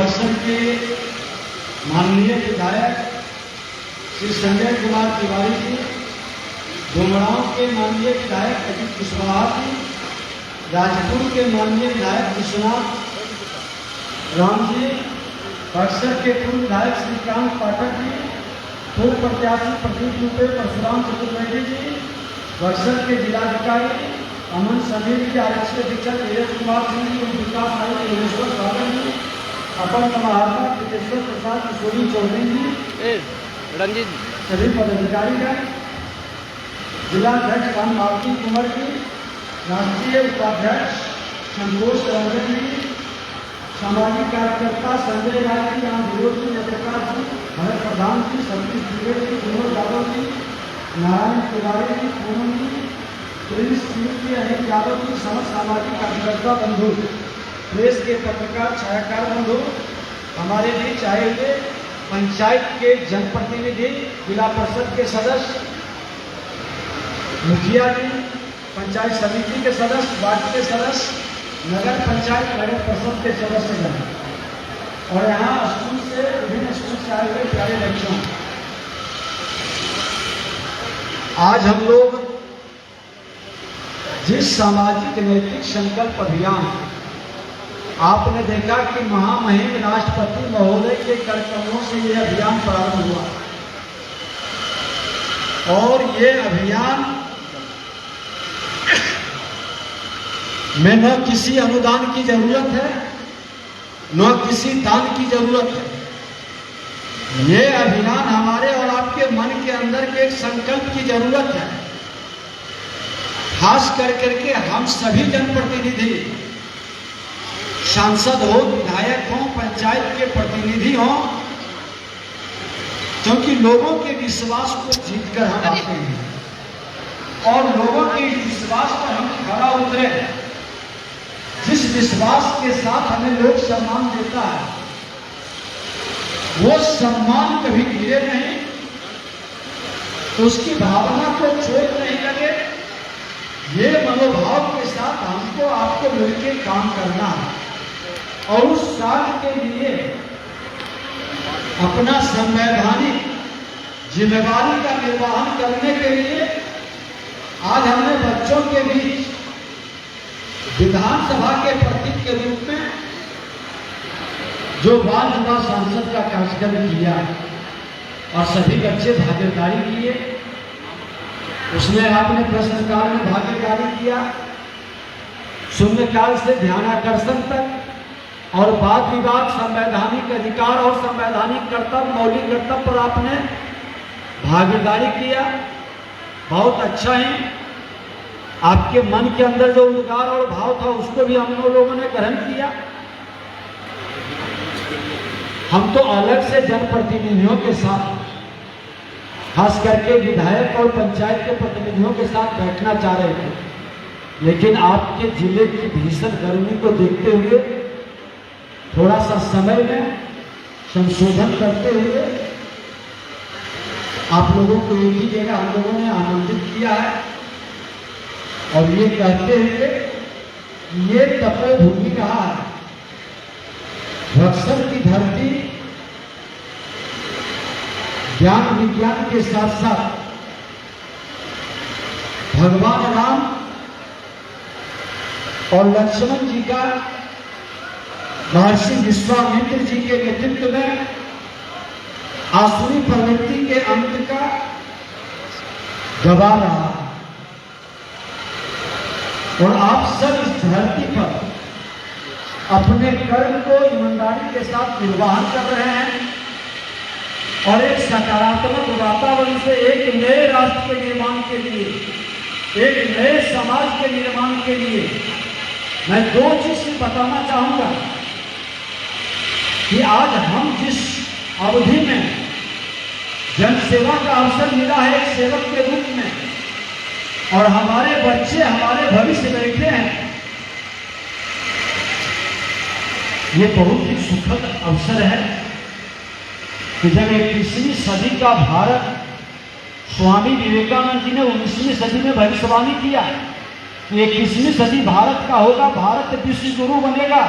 बक्सर के माननीय विधायक श्री संजय कुमार तिवारी जी, डोमराव के माननीय विधायक अजीत कुशवाहा जी, राजपुर के माननीय विधायक विश्वनाथ राम जी, बक्सर के पूर्व विधायक श्रीकांत पाठक जी, पूर्व प्रत्याशी प्रदीप दुबे, परशुराम चतुर्वेदी जी, बक्सर के जिलाधिकारी अमन समीर जी, आरक्षी अधीक्षक नीरज कुमार सिंह जी, विकास आयुक्त योगेश्वर सागर जी, अपर महात्मा कृतेश्वर प्रसाद किशोरी चौधरी जी, रंजीत सभी पदाधिकारीगण, जिलाध्यक्ष राम मालती कुंवर जी, राष्ट्रीय उपाध्यक्ष संतोष रंजन जी, सामाजिक कार्यकर्ता संजय राय जी, राम विरोध जी, जयप्रकाश जी, भरत प्रधान जी, सतीश द्विवेदी जी, विनोद यादव जी, नारायण तिवारी जी, पूनम जी, प्रिंस सिंह जी, अनिल यादव जी, समस्त सामाजिक कार्यकर्ता बंधु, प्रेस के पत्रकार, छायाकार बंधु, हमारे बीच आए हुए पंचायत के जनप्रतिनिधि, जिला परिषद के सदस्य, मुखिया जी, पंचायत समिति के सदस्य, वार्ड के सदस्य, नगर पंचायत नगर परिषद के सदस्य और यहाँ स्कूल से विभिन्न स्कूल से आए हुए प्यारे बच्चों, आज हम लोग जिस सामाजिक नैतिक संकल्प अभियान आपने देखा कि महामहिम राष्ट्रपति महोदय के कार्यक्रमों से यह अभियान प्रारंभ हुआ और ये अभियान में न किसी अनुदान की जरूरत है, न किसी दान की जरूरत है। ये अभियान हमारे और आपके मन के अंदर के एक संकल्प की जरूरत है। खास करके हम सभी जनप्रतिनिधि, सांसद हो, विधायक हो, पंचायत के प्रतिनिधि हो, क्योंकि लोगों के विश्वास को जीतकर हम आते हैं और लोगों के विश्वास पर हम खरा उतरे। जिस विश्वास के साथ हमें लोग सम्मान देता है, वो सम्मान कभी गिरे नहीं, तो उसकी भावना को चोट नहीं लगे, ये मनोभाव के साथ हमको आपको मिलकर काम करना है और उस कार्य के लिए अपना संवैधानिक जिम्मेवारी का निर्वहन करने के लिए आज हमने बच्चों के बीच विधानसभा के प्रतीक के रूप में जो बाल विवाह सांसद का कार्यक्रम किया और सभी बच्चे भागीदारी किए, उसमें आपने प्रश्नकाल में भागीदारी किया, शून्यकाल से ध्यानाकर्षण तक और वाद विवाद, संवैधानिक अधिकार और संवैधानिक कर्तव्य, मौलिक कर्तव्य पर आपने भागीदारी किया। बहुत अच्छा है। आपके मन के अंदर जो उद्गार और भाव था उसको भी हम लोगों ने ग्रहण किया। हम तो अलग से जनप्रतिनिधियों के साथ, खास करके विधायक और पंचायत के प्रतिनिधियों के साथ बैठना चाह रहे थे, लेकिन आपके जिले की भीषण गर्मी को देखते हुए थोड़ा सा समय में संशोधन करते हुए आप लोगों को एक ही जगह हम लोगों ने आमंत्रित किया है और ये कहते हुए ये तपोभूमि रहा है, बक्सर की धरती ज्ञान विज्ञान के साथ साथ भगवान राम और लक्ष्मण जी का, महर्षि विश्वामित्र जी के नेतृत्व में आसुरी प्रवृत्ति के अंत का गवाह रहा और आप सब इस धरती पर अपने कर्म को ईमानदारी के साथ निर्वाहन कर रहे हैं और एक सकारात्मक वातावरण से एक नए राष्ट्र के निर्माण के लिए, एक नए समाज के निर्माण के लिए मैं दो चीज बताना चाहूंगा कि आज हम जिस अवधि में जनसेवा का अवसर मिला है एक सेवक के रूप में, और हमारे बच्चे हमारे भविष्य बैठे हैं, ये बहुत ही सुखद अवसर है कि जब 21वीं सदी का भारत, स्वामी विवेकानंद जी ने 19वीं सदी में भविष्यवाणी किया कि 21वीं सदी भारत का होगा, भारत विश्व गुरु बनेगा,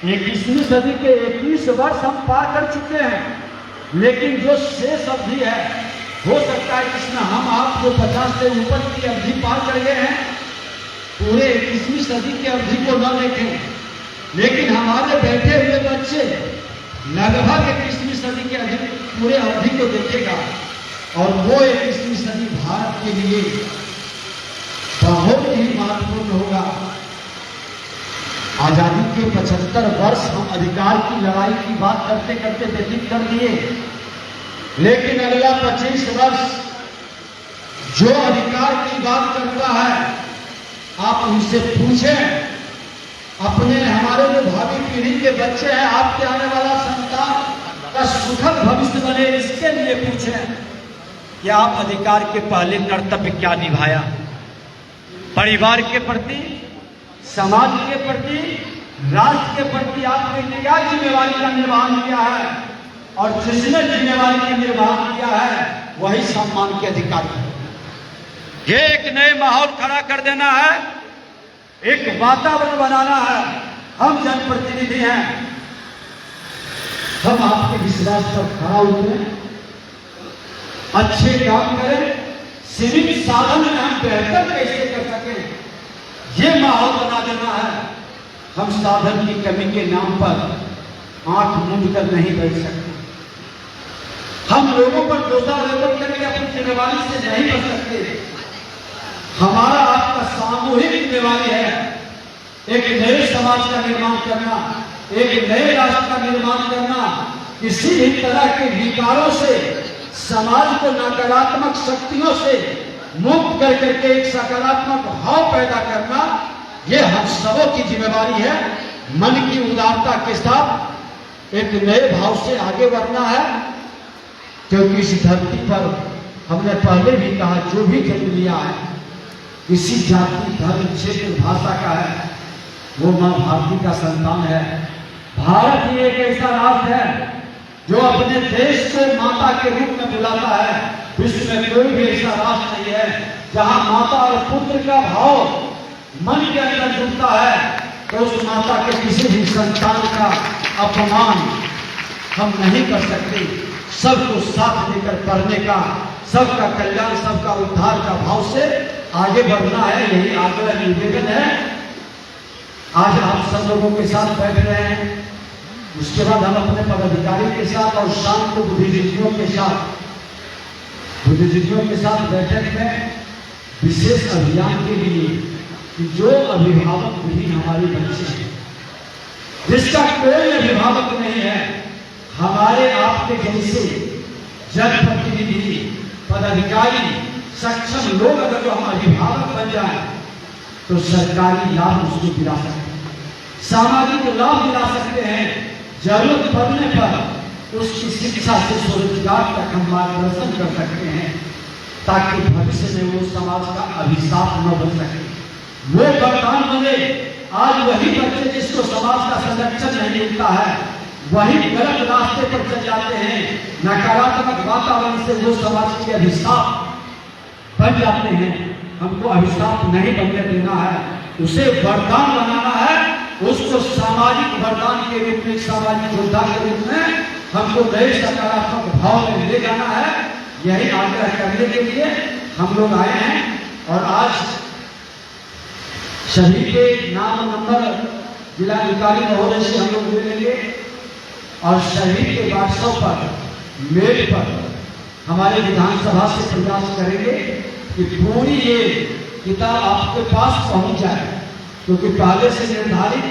21वीं सदी के 21 वर्ष हम पार कर चुके हैं, लेकिन जो शेष अवधि है, हो सकता है जिसमें हम आप जो 50 से ऊपर की अवधि पार कर गए हैं, पूरे 21वीं सदी की अवधि को न देखें, लेकिन हमारे बैठे हुए बच्चे लगभग 21वीं सदी की पूरे अवधि को देखेगा, और वो 21वीं सदी भारत के लिए बहुत ही महत्वपूर्ण होगा। आजादी के 75 वर्ष हम अधिकार की लड़ाई की बात करते करते व्यतीत कर दिए, लेकिन अगला 25 वर्ष जो अधिकार की बात करता है, आप उनसे पूछें, अपने हमारे जो भावी पीढ़ी के बच्चे हैं, आपके आने वाला संतान का सुखद भविष्य बने, इसके लिए पूछें कि आप अधिकार के पहले कर्तव्य क्या निभाया, परिवार के प्रति, समाज के प्रति, राष्ट्र के प्रति आपने क्या जिम्मेवारी का निर्वहन किया है, और जिसने जिम्मेवारी का निर्वहन किया है वही सम्मान के अधिकारी है। ये एक नए माहौल खड़ा कर देना है, एक वातावरण बनाना है। हम जनप्रतिनिधि हैं, हम आपके विश्वास पर खड़ा उतरें, अच्छे काम करें, सीमित साधन में हम बेहतर कैसे कर सकें, ये माहौल बना देना है। हम साधन की कमी के नाम पर आंख मूंद कर नहीं बैठ सकते, हम लोगों पर दोषारोपण करके अपनी जिम्मेवारी से नहीं बच सकते। हमारा आपका सामूहिक जिम्मेवारी है एक नए समाज का निर्माण करना, एक नए राष्ट्र का निर्माण करना, किसी भी तरह के विकारों से, समाज को नकारात्मक शक्तियों से मुक्त कर करके एक सकारात्मक भाव पैदा करना, यह हम सबों की जिम्मेवारी है। मन की उदारता के साथ एक नए भाव से आगे बढ़ना है, क्योंकि इस धरती पर हमने पहले भी कहा, जो भी जन्म लिया है किसी जाति, धर्म, क्षेत्र, भाषा का है, वो मां भारती का संतान है। भारत ही एक ऐसा राष्ट्र है जो अपने देश को माता के रूप में बुलाता है। विश्व में कोई भी ऐसा राष्ट्र नहीं है जहां माता और पुत्र का भाव मन के अंदर जुड़ता है, तो उस माता के किसी भी संतान का अपमान हम नहीं कर सकते। सबको साथ लेकर पढ़ने का, सबका कल्याण, सबका उद्धार का भाव से आगे बढ़ना है, यही आग्रह निवेदन है। आज आप सब लोगों के साथ बैठ रहे हैं, उसके बाद हम अपने पदाधिकारी के साथ और शाम को बुद्धिजीवियों के साथ बैठक में विशेष अभियान के लिए कि जो अभिभावक विहीन हमारे बच्चे हैं, जिसका कोई अभिभावक नहीं है, हमारे आपके जैसे जनप्रतिनिधि, पदाधिकारी, सक्षम लोग अगर जो हम अभिभावक बन जाए तो सरकारी लाभ उसको दिला सकते हैं, सामाजिक लाभ दिला सकते हैं। जरूरत पड़ने पर उसकी शिक्षा से स्वरोजगार तक हम मार्गदर्शन कर सकते हैं, ताकि भविष्य में वो समाज का अभिशाप न बन सके, वो वरदान बने। आज वही बच्चे जिसको समाज का संरक्षण नहीं मिलता है, वही गलत रास्ते पर चल जाते हैं, नकारात्मक वातावरण से वो समाज के अभिशाप बन जाते हैं। हमको अभिशाप नहीं बनने देना है, उसे वरदान बनाना है, उसको सामाजिक वरदान के रूप में, सामाजिक योद्धा के रूप में हमको नए सकारात्मक भाव में ले जाना है। यही आग्रह करने के लिए हम लोग आए हैं। और आज सभी के नाम नंबर जिलाधिकारी महोदय से हम लोग ले लेंगे और सभी के व्हाट्सएप पर, मेल पर हमारे विधानसभा से प्रयास करेंगे कि पूरी ये किताब आपके पास पहुंच जाए, क्योंकि पहले से निर्धारित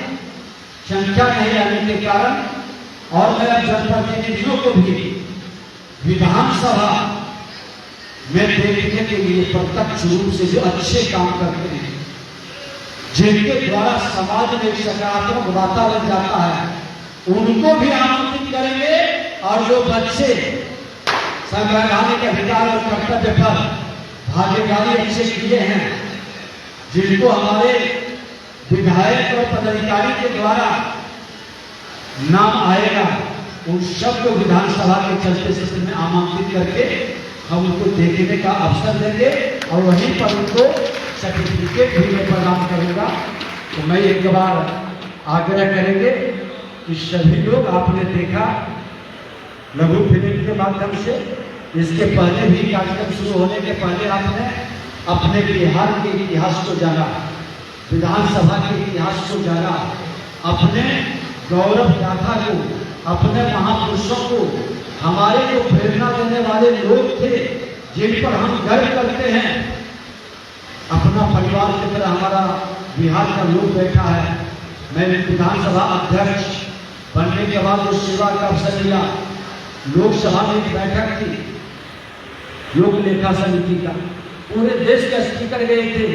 संख्या नहीं आने के कारण, और मैं जनप्रतिनिधियों को भी विधानसभा में देखने के लिए प्रत्यक्ष रूप से जो अच्छे काम करते हैं, जिनके द्वारा समाज में सकारात्मक वातावरण जाता है, उनको भी आमंत्रित करेंगे। और जो बच्चे संवैधानिक अधिकार और कर्तव्य पर भागीदारी अच्छे किए हैं, जिनको हमारे विधायक और पदाधिकारी के द्वारा नाम आएगा, उन सबको विधानसभा के चलते सत्र में आमंत्रित करके हम उनको देखने का अवसर देंगे और वहीं पर उनको सर्टिफिकेट भी मैं प्रदान करूंगा। तो मैं एक बार आग्रह करेंगे कि सभी लोग आपने देखा लघु फिल्म के माध्यम से, इसके पहले भी कार्यक्रम शुरू होने के पहले आपने अपने बिहार के इतिहास को जाना, विधानसभा के इतिहास को जाना, अपने गौरव गाथा को, अपने महापुरुषों को, हमारे जो प्रेरणा देने वाले लोग थे जिन पर हम गर्व करते हैं, अपना परिवार की तरह हमारा बिहार का लोग बैठा है। मैं विधानसभा अध्यक्ष बनने के बाद उस सेवा का अवसर मिला। लोकसभा में एक बैठक थी लोक लेखा समिति का, पूरे देश के स्पीकर गए थे।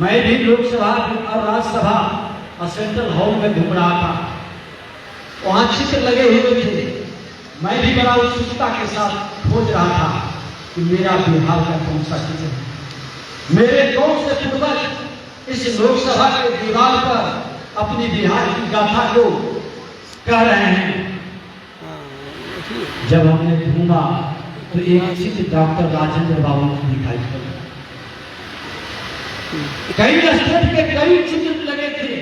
मैं भी लोकसभा और राज्यसभा और सेंट्रल हॉल में घूम रहा था, वहां चित्र लगे हुए थे। मैं भी बड़ा उत्सुकता के साथ खोज रहा था कि मेरा बिहार का कौन सा चित्र है, मेरे कौन से पूर्वज इस लोकसभा के दीवार पर अपनी बिहार की गाथा को कह रहे हैं। जब हमने ढूंढा तो एक चित्र डॉक्टर राजेंद्र बाबू को दिखाई पड़ा। कई स्टेट के कई चित्र लगे थे।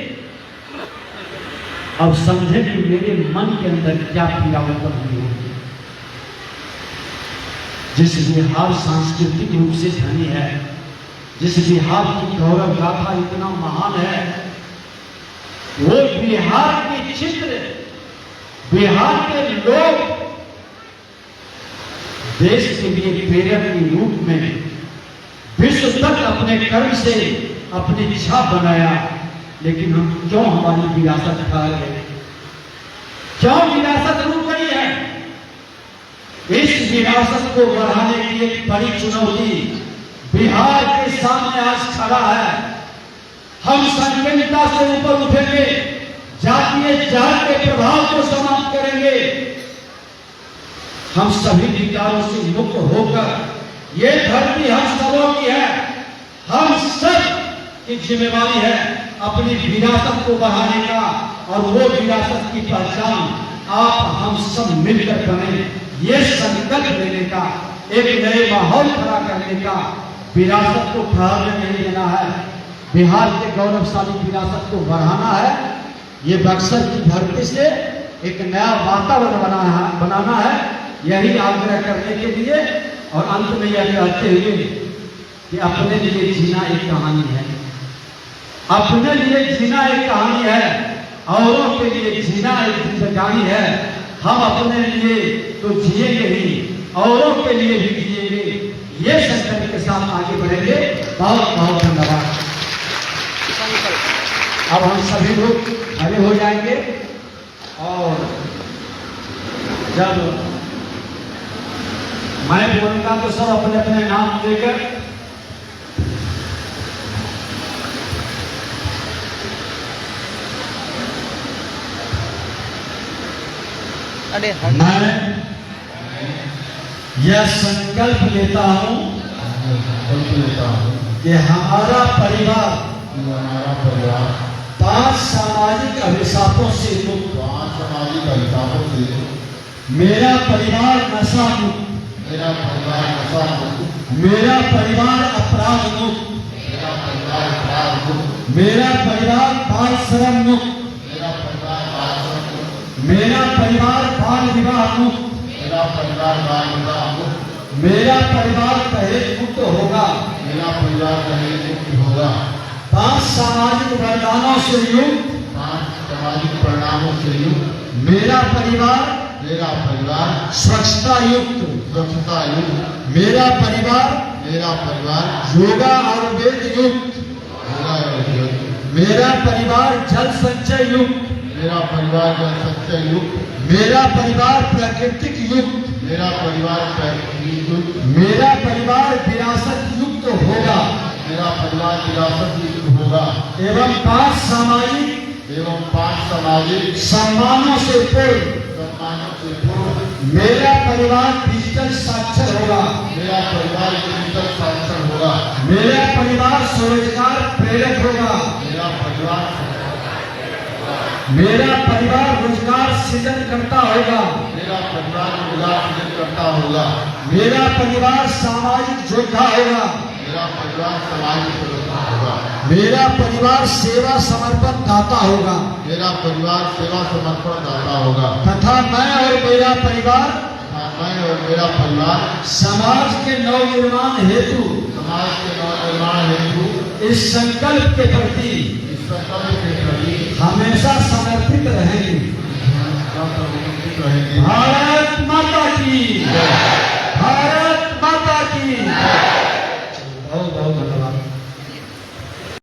अब समझे कि मेरे मन के अंदर क्या पीड़ा उत्पन्न हुई होगी। जिस बिहार सांस्कृतिक रूप से धनी है, जिस बिहार की गौरव गाथा इतना महान है, वो बिहार के चित्र, बिहार के लोग देश के लिए प्रेरक के रूप में विश्व तक अपने कर्म से अपनी छाप बनाया। लेकिन हम क्यों हमारी विरासत खा गए, क्यों विरासत रुक गई है? इस विरासत को बढ़ाने की एक बड़ी चुनौती बिहार के सामने आज खड़ा है। हम संकीर्णता से ऊपर उठेंगे, जातीय जाल के प्रभाव को समाप्त करेंगे, हम सभी विकारों से मुक्त होकर ये धरती हम सबों की है, हम सब की जिम्मेवारी है अपनी विरासत को बढ़ाने का, और वो विरासत की पहचान आप हम सब मिलकर बने, ये संकल्प लेने का, एक नए माहौल खड़ा करने का, विरासत को ठहरने नहीं देना है, बिहार के गौरवशाली विरासत को बढ़ाना है। ये बक्सर की धरती से एक नया वातावरण बनाना है, यही आग्रह करने के लिए। और अंत में यह कहते हुए कि अपने लिए जीना एक कहानी है, अपने लिए जीना एक कहानी है, औरों के लिए जीना एक जिंदगानी है। हम अपने लिए तो जिएंगे ही, औरों के लिए भी जिएंगे। ये संकल्प के साथ आगे बढ़ेंगे। बहुत बहुत धन्यवाद। अब हम सभी लोग खड़े हो जाएंगे और जब मैं बोलूंगा तो सब अपने अपने नाम देकर मैं यह संकल्प लेता हूं कि हमारा परिवार 5 सामाजिक अभिशापों से मुक्त, मेरा परिवार नशा मुक्त, मेरा परिवार अपराध मुक्त, मेरा परिवार बाल श्रम मुक्त, मेरा परिवार बाल विवाह मुक्त, मेरा परिवार दहेज मुक्त होगा, 5 सामाजिक वरदानों से युक्त, मेरा परिवार स्वच्छता युक्त, मेरा परिवार योगा आयुर्वेद युक्त, मेरा परिवार जल संचय युक्त, मेरा परिवार प्राकृतिक युक्त, मेरा परिवार विरासत युक्त होगा, एवं 5 सामाजिक सम्मानों से पूर्ण मेरा परिवार डिजिटल साक्षर होगा, मेरा परिवार स्वरोजगार प्रेरक होगा, मेरा परिवार रोजगार सृजन करता होगा, मेरा परिवार सामाजिक योद्धा होगा, होगा। मेरा परिवार सेवा समर्पण दाता होगा मेरा परिवार सेवा समर्पण दाता होगा तथा मैं और मेरा परिवार मैं और मेरा परिवार समाज के नवनिर्माण हेतु समाज के नवनिर्माण हेतु इस संकल्प के प्रति इस संकल्प के प्रति हमेशा समर्पित रहेंगे। समर्पित रहेंगे। भारत माता की भारत